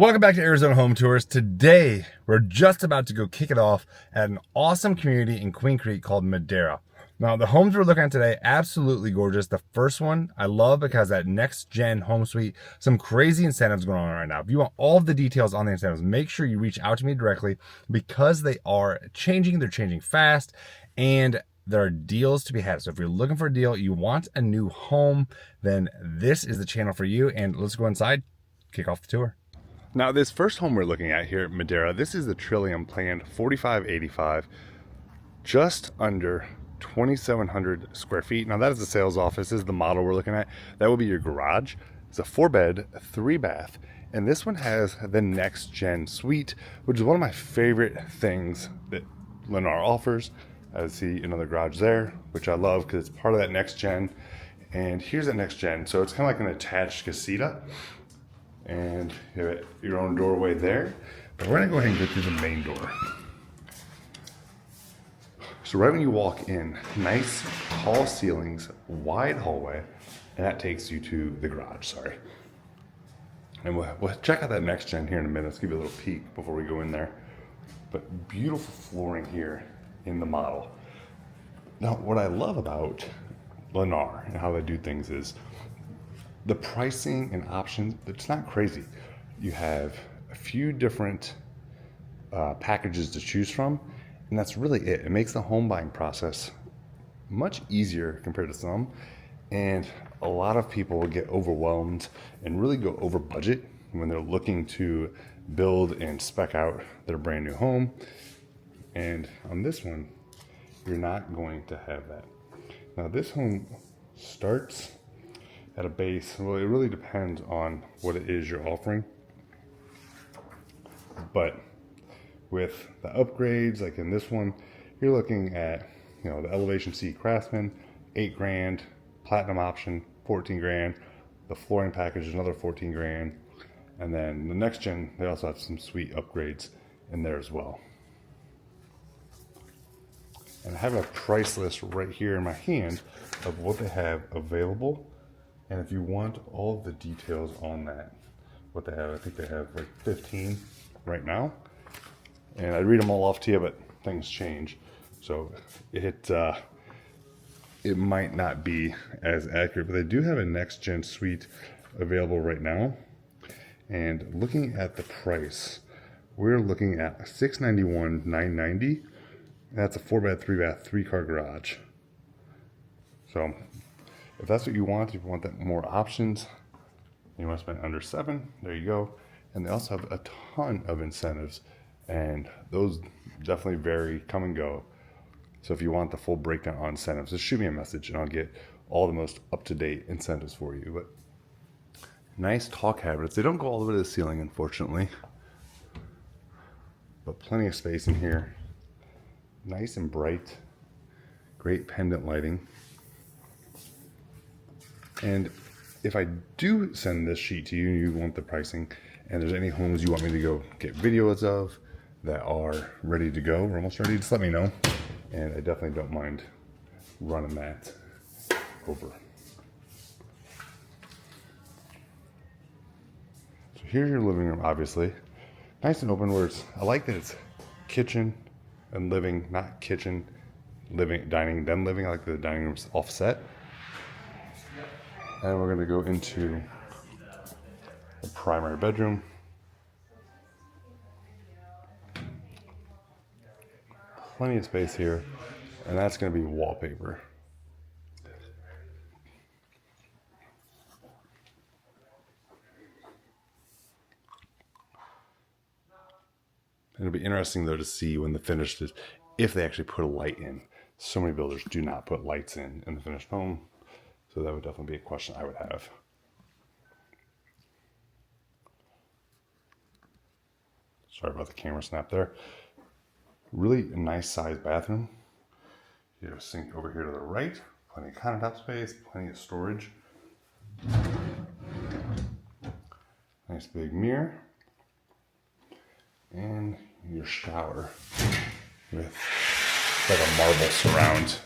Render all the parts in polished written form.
Welcome back to Arizona Home Tours. Today, we're just about to go kick it off at an awesome community in Queen Creek called Madera. Now, the homes we're looking at today, absolutely gorgeous. The first one I love because that next gen home suite, some crazy incentives going on right now. If you want all of the details on the incentives, make sure you reach out to me directly because they are changing. They're changing fast and there are deals to be had. So if you're looking for a deal, you want a new home, then this is the channel for you. And let's go inside, kick off the tour. Now, this first home we're looking at here at Madera, this is the Trillium planned 4585, just under 2,700 square feet. Now, that is the sales office. This is the model we're looking at. That will be your garage. It's a 4-bed, 3-bath, and this one has the next gen suite, which is one of my favorite things that Lennar offers. I see another garage there, which I love because it's part of that next gen. And here's that next gen. So it's kind of like an attached casita. And you have your own doorway there. But we're gonna go ahead and go through the main door. So right when you walk in, nice tall ceilings, wide hallway, and that takes you to the garage, sorry. And we'll check out that next gen here in a minute. Let's give you a little peek before we go in there. But beautiful flooring here in the model. Now, what I love about Lennar and how they do things is the pricing and options, it's not crazy. You have a few different packages to choose from, and that's really it. It makes the home buying process much easier compared to some, and a lot of people will get overwhelmed and really go over budget when they're looking to build and spec out their brand new home. And on this one, you're not going to have that. Now, this home starts at a base, well, it really depends on what it is you're offering. But with the upgrades, like in this one, you're looking at, the elevation seat Craftsman, $8,000, platinum option, $14,000, the flooring package is another $14,000, and then the next gen, they also have some sweet upgrades in there as well. And I have a price list right here in my hand of what they have available. And if you want all of the details on that, what they have, I think they have like 15 right now. And I'd read them all off to you, but things change. So it might not be as accurate, but they do have a next gen suite available right now. And looking at the price, we're looking at $691,990. That's a 4-bed, 3-bath, 3-car garage. So if that's what you want, if you want that more options, you want to spend under $7,000, there you go. And they also have a ton of incentives, and those definitely vary, come and go. So if you want the full breakdown on incentives, just shoot me a message and I'll get all the most up-to-date incentives for you. But nice tall cabinets. They don't go all the way to the ceiling, unfortunately, but plenty of space in here. Nice and bright, great pendant lighting. And if I do send this sheet to you and you want the pricing, and there's any homes you want me to go get videos of that are ready to go, or almost ready, just let me know. And I definitely don't mind running that over. So here's your living room, obviously. Nice and open where I like that it's kitchen and living, not kitchen, living, dining, then living. I like the dining room's offset. And we're going to go into the primary bedroom. Plenty of space here, and that's going to be wallpaper. It'll be interesting though to see when the finished is, if they actually put a light in. So many builders do not put lights in the finished home. So that would definitely be a question I would have. Sorry about the camera snap there. Really nice sized bathroom. You have a sink over here to the right. Plenty of countertop space, plenty of storage. Nice big mirror. And your shower with like a marble surround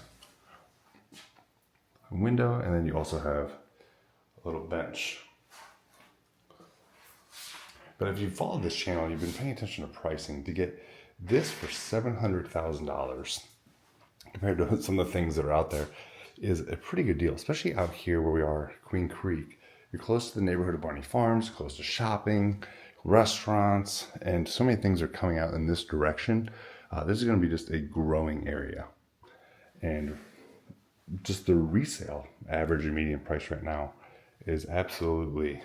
window, and then you also have a little bench. But if you follow this channel, you've been paying attention to pricing, to get this for $700,000 compared to some of the things that are out there is a pretty good deal, especially out here where we are, Queen Creek. You're close to the neighborhood of Barney Farms, close to shopping, restaurants, and so many things are coming out in this direction. This is going to be just a growing area. And just the resale average and median price right now is absolutely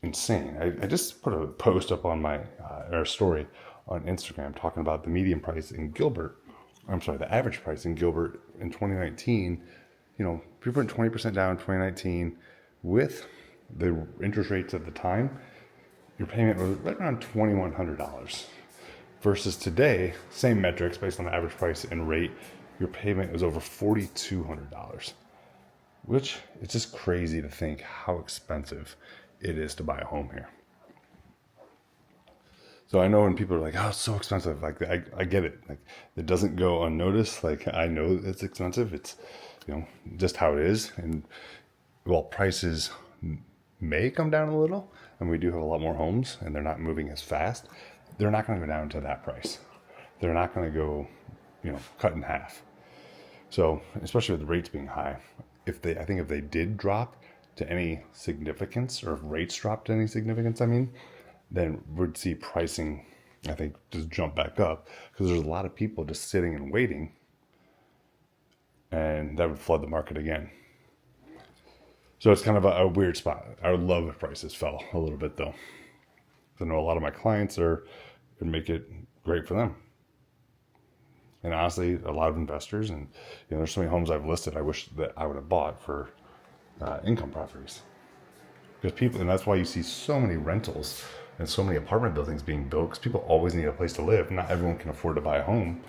insane. I just put a post up on my our story on Instagram talking about the median price in Gilbert. I'm sorry, the average price in Gilbert in 2019. You know, people went 20% down in 2019 with the interest rates at the time. Your payment was right around $2,100 versus today, same metrics based on the average price and rate. Your payment is over $4,200, which it's just crazy to think how expensive it is to buy a home here. So I know when people are like, oh, it's so expensive. Like, I get it. Like, it doesn't go unnoticed. Like, I know it's expensive. It's, you know, just how it is. And while prices may come down a little, and we do have a lot more homes and they're not moving as fast, they're not going to go down to that price. They're not going to go, you know, cut in half. So, especially with the rates being high, I think if they did drop to any significance, or if rates dropped to any significance, then we'd see pricing, I think, just jump back up, because there's a lot of people just sitting and waiting, and that would flood the market again. So it's kind of a weird spot. I would love if prices fell a little bit, though. I know a lot of my clients would make it great for them. And honestly, a lot of investors, and you know, there's so many homes I've listed I wish that I would have bought for income properties. Because people, and that's why you see so many rentals and so many apartment buildings being built, because people always need a place to live. Not everyone can afford to buy a home,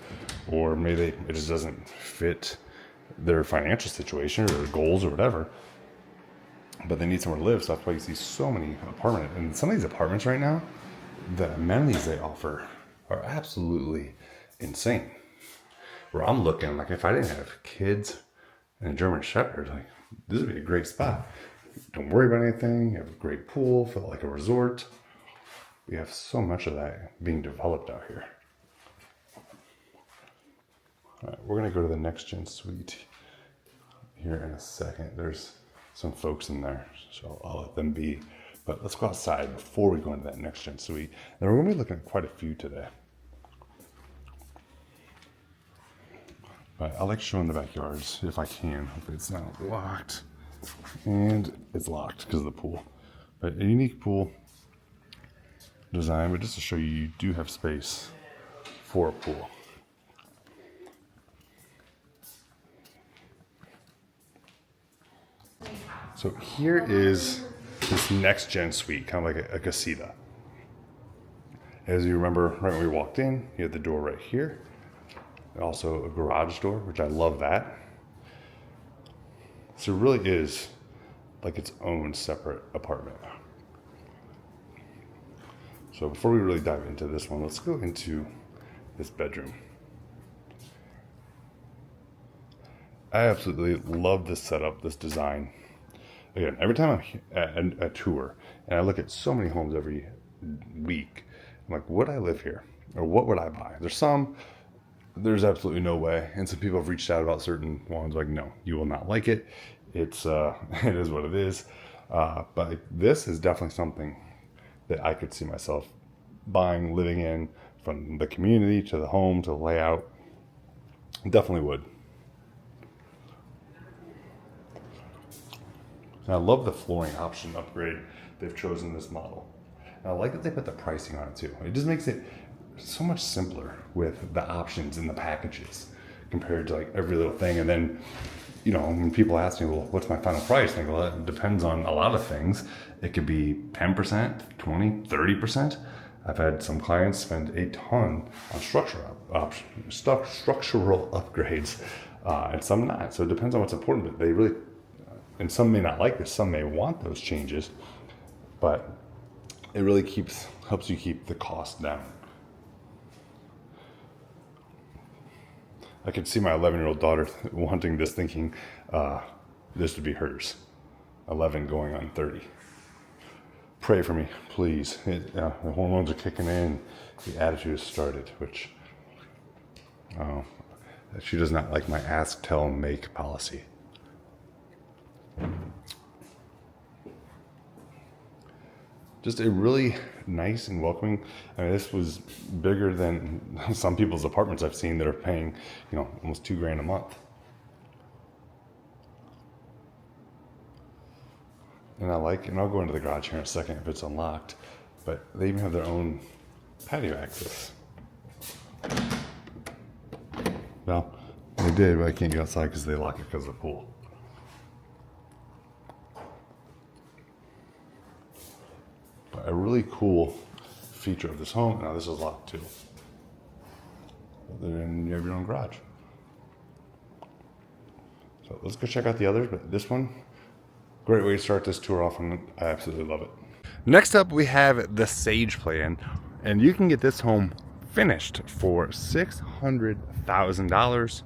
or maybe it just doesn't fit their financial situation or their goals or whatever. But they need somewhere to live, so that's why you see so many apartments. And some of these apartments right now, the amenities they offer are absolutely insane. Where I'm looking, like, if I didn't have kids and a German Shepherd, like, this would be a great spot. Don't worry about anything. You have a great pool, feel like a resort. We have so much of that being developed out here. All right, we're gonna go to the next gen suite here in a second. There's some folks in there, so I'll let them be. But let's go outside before we go into that next gen suite. And we're gonna be looking at quite a few today. But I like showing the backyards if I can. Hopefully it's not locked. And it's locked because of the pool. But a unique pool design, but just to show you, you do have space for a pool. So here is this next gen suite, kind of like a casita. As you remember, right when we walked in, you had the door right here. Also a garage door, which I love that. So it really is like its own separate apartment. So before we really dive into this one, let's go into this bedroom. I absolutely love this setup, this design. Again, every time I'm at a tour, and I look at so many homes every week, I'm like, would I live here? Or what would I buy? There's absolutely no way. And some people have reached out about certain ones, like, no, you will not like it. It's it is what it is. But this is definitely something that I could see myself buying, living in, from the community to the home to the layout. Definitely would. And I love the flooring option upgrade they've chosen this model. And I like that they put the pricing on it too. It just makes it so much simpler with the options and the packages compared to like every little thing. And then, you know, when people ask me, well, what's my final price? I go, well, it depends on a lot of things. It could be 10%, 20, 30%. I've had some clients spend a ton on structural upgrades, and some not. So it depends on what's important, but they really, and some may not like this, some may want those changes, but it really helps you keep the cost down. I could see my 11-year-old daughter wanting this, thinking this would be hers. 11 going on 30. pray for me, please. The hormones are kicking in. The attitude has started, which she does not like my ask, tell, make policy. Just a really nice and welcoming. I mean, this was bigger than some people's apartments I've seen that are paying, almost $2,000 a month. And I'll go into the garage here in a second if it's unlocked, but they even have their own patio access. Well, they did, but I can't get outside because they lock it because of the pool. But a really cool feature of this home, now this is locked too. Then you have your own garage. So let's go check out the others, but this one, great way to start this tour off, and I absolutely love it. Next up, we have the Sage plan, and you can get this home finished for $600,000.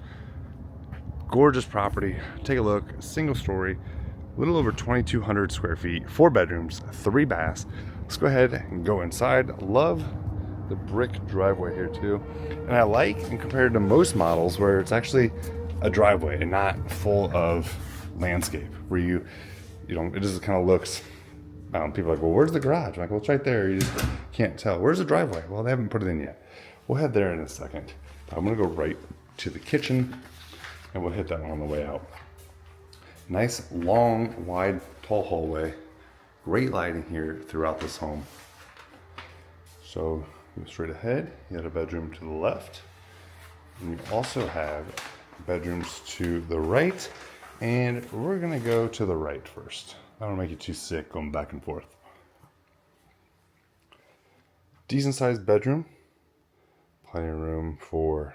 Gorgeous property. Take a look. Single story, a little over 2,200 square feet, 4 bedrooms, 3 baths. Let's go ahead and go inside. Love the brick driveway here too, and I like, and compared to most models, where it's actually a driveway and not full of landscape, where it just kind of looks. People are like, well, where's the garage? I'm like, well, it's right there. You just can't tell. Where's the driveway? Well, they haven't put it in yet. We'll head there in a second. I'm gonna go right to the kitchen, and we'll hit that one on the way out. Nice, long, wide, tall hallway. Great lighting here throughout this home. So go straight ahead. You got a bedroom to the left, and you also have bedrooms to the right. And we're gonna go to the right first. I don't want to make you too sick going back and forth. Decent sized bedroom. Plenty of room for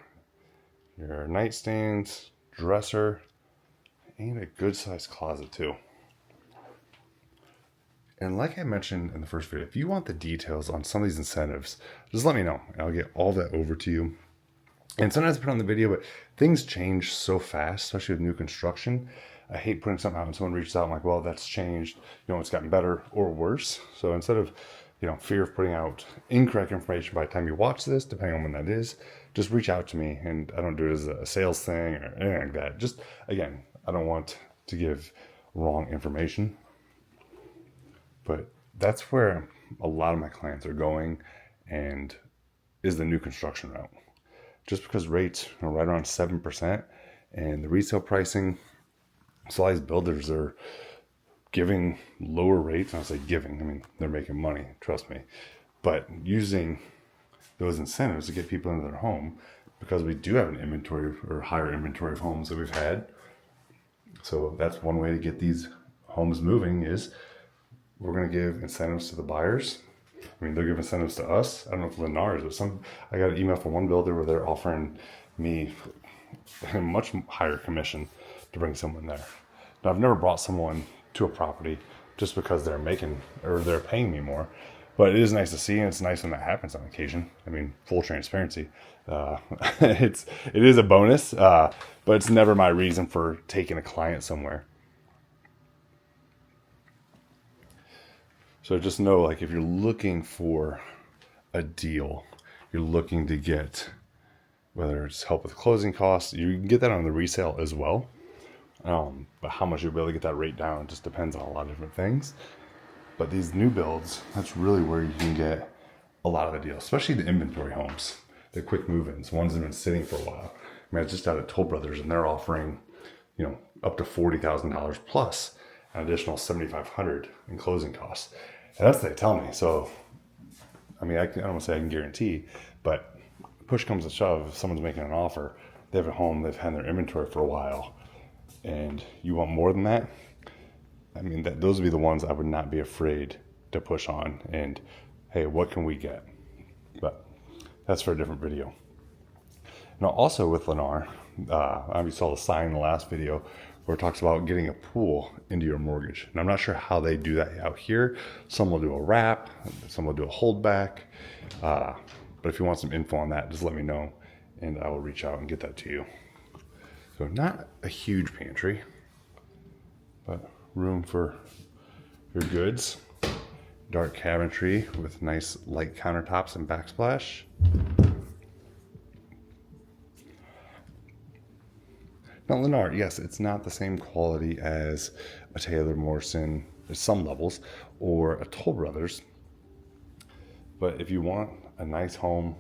your nightstands, dresser, and a good sized closet too. And like I mentioned in the first video, if you want the details on some of these incentives, just let me know and I'll get all that over to you. And sometimes I put on the video, but things change so fast, especially with new construction. I hate putting something out and someone reaches out, I'm like, well, that's changed. It's gotten better or worse. So instead of, fear of putting out incorrect information by the time you watch this, depending on when that is, just reach out to me. And I don't do it as a sales thing or anything like that. Just, again, I don't want to give wrong information. But that's where a lot of my clients are going, and is the new construction route. Just because rates are right around 7%, and the resale pricing, so these builders are giving lower rates. I'll say giving, I mean, they're making money, trust me. But using those incentives to get people into their home, because we do have an inventory or higher inventory of homes that we've had. So that's one way to get these homes moving, is we're going to give incentives to the buyers. I mean, they'll give incentives to us. I don't know if Lennar is, but I got an email from one builder where they're offering me a much higher commission to bring someone there. Now, I've never brought someone to a property just because they're paying me more, but it is nice to see, and it's nice when that happens on occasion. I mean, full transparency. It is a bonus, but it's never my reason for taking a client somewhere. So just know, like, if you're looking for a deal, you're looking to get, whether it's help with closing costs, you can get that on the resale as well. But how much you'll be able to get that rate down just depends on a lot of different things. But these new builds, that's really where you can get a lot of the deals, especially the inventory homes, the quick move-ins, ones that have been sitting for a while. I mean, I just out at Toll Brothers, and they're offering, up to $40,000 plus an additional $7,500 in closing costs. And that's what they tell me. So, I mean, I don't want to say I can guarantee, but push comes to shove, if someone's making an offer, they have a home, they've had their inventory for a while, and you want more than that, I mean, those would be the ones I would not be afraid to push on. And hey, what can we get? But that's for a different video. Now, also with Lennar, you saw the sign in the last video where it talks about getting a pool into your mortgage. And I'm not sure how they do that out here. Some will do a wrap, some will do a holdback. But if you want some info on that, just let me know and I will reach out and get that to you. So not a huge pantry, but room for your goods. dark cabinetry with nice light countertops and backsplash. Now Lennar, yes, it's not the same quality as a Taylor Morrison at some levels or a Toll Brothers, but if you want a nice home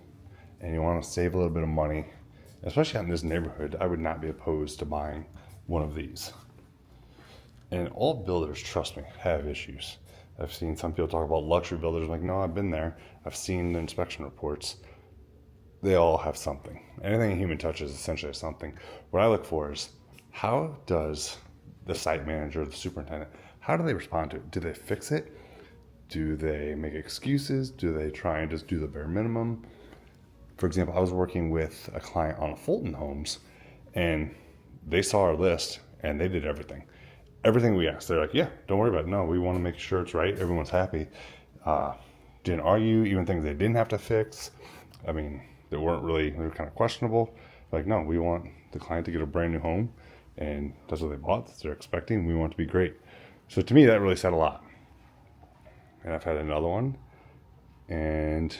and you want to save a little bit of money, especially out in this neighborhood, I would not be opposed to buying one of these. And all builders, trust me, have issues. I've seen some people talk about luxury builders. I'm like, no, I've been there. I've seen the inspection reports. They all have something. Anything a human touches essentially has something. What I look for is, how does the site manager, the superintendent, how do they respond to it? Do they fix it? Do they make excuses? Do they try and just do the bare minimum? For example, I was working with a client on Fulton Homes, and they saw our list and they did everything. Everything we asked. They're like, yeah, don't worry about it. No, we want to make sure it's right. Everyone's happy. Didn't argue, even things they didn't have to fix. I mean, they were kind of questionable. Like, no, we want the client to get a brand new home, and that's what they bought. That's what they're expecting. We want it to be great. So to me, that really said a lot. And I've had another one, and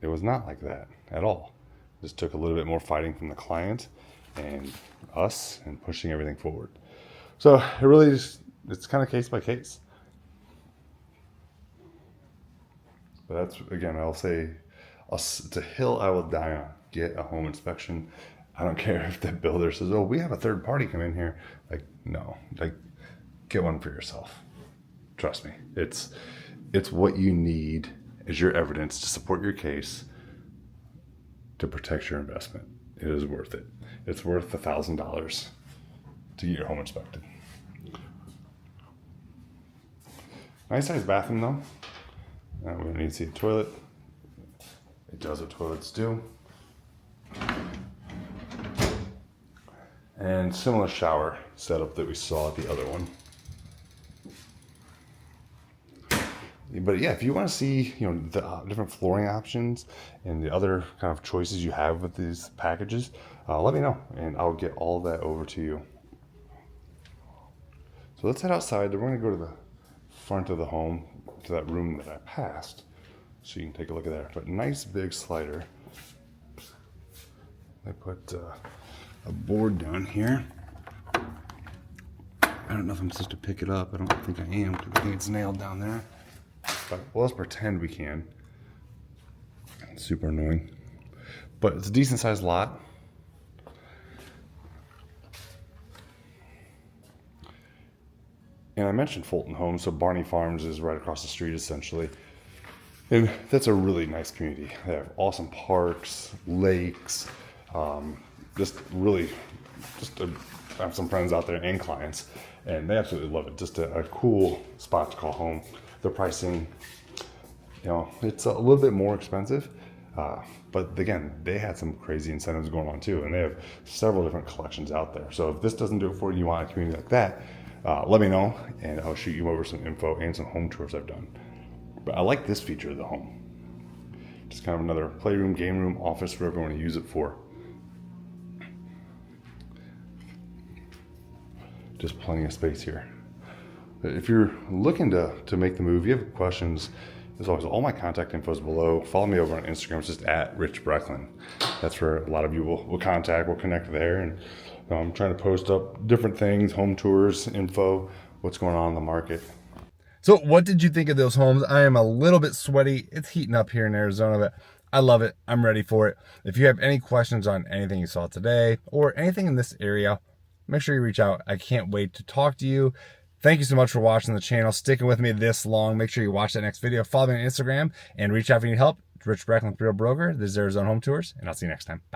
it was not like that at all. It just took a little bit more fighting from the client and us and pushing everything forward. So it really it's kind of case by case. But that's, again, I'll say, it's a hill I will die on. Get a home inspection. I don't care if the builder says, oh, we have a third party come in here. Like, no, like, get one for yourself. Trust me. It's what you need as your evidence to support your case to protect your investment. It is worth it. It's worth $1,000 to get your home inspected. Nice sized bathroom though. We don't need to see a toilet. It does what toilets do. And similar shower setup that we saw at the other one. But yeah, if you want to see, the different flooring options and the other kind of choices you have with these packages, let me know and I'll get all that over to you. So let's head outside. We're going to go to the front of the home, to that room that I passed, so you can take a look at that. But nice big slider. I put a board down here. I don't know if I'm supposed to pick it up. I don't think I am. I think it's nailed down there. But well, let's pretend we can. It's super annoying. But it's a decent sized lot. And I mentioned Fulton Homes, so Barney Farms is right across the street essentially. And that's a really nice community. They have awesome parks, lakes, I have some friends out there and clients, and they absolutely love it. Just a cool spot to call home. The pricing, it's a little bit more expensive, but again, they had some crazy incentives going on too, and they have several different collections out there. So if this doesn't do it for you, you want a community like that, let me know, and I'll shoot you over some info and some home tours I've done. But I like this feature of the home. Just kind of another playroom, game room, office, whatever you want to use it for. Just plenty of space here. If you're looking to make the move, you have questions, as always, all my contact info is below. Follow me over on Instagram. It's just at Rich Brecklin. That's where a lot of you will contact. We'll connect there. And I'm trying to post up different things, home tours, info, what's going on in the market. So what did you think of those homes? I am a little bit sweaty. It's heating up here in Arizona, but I love it. I'm ready for it. If you have any questions on anything you saw today or anything in this area, make sure you reach out. I can't wait to talk to you. Thank you so much for watching the channel, sticking with me this long. Make sure you watch that next video. Follow me on Instagram and reach out if you need help. It's Rich Brecklin, Real Broker. This is Arizona Home Tours, and I'll see you next time. Bye.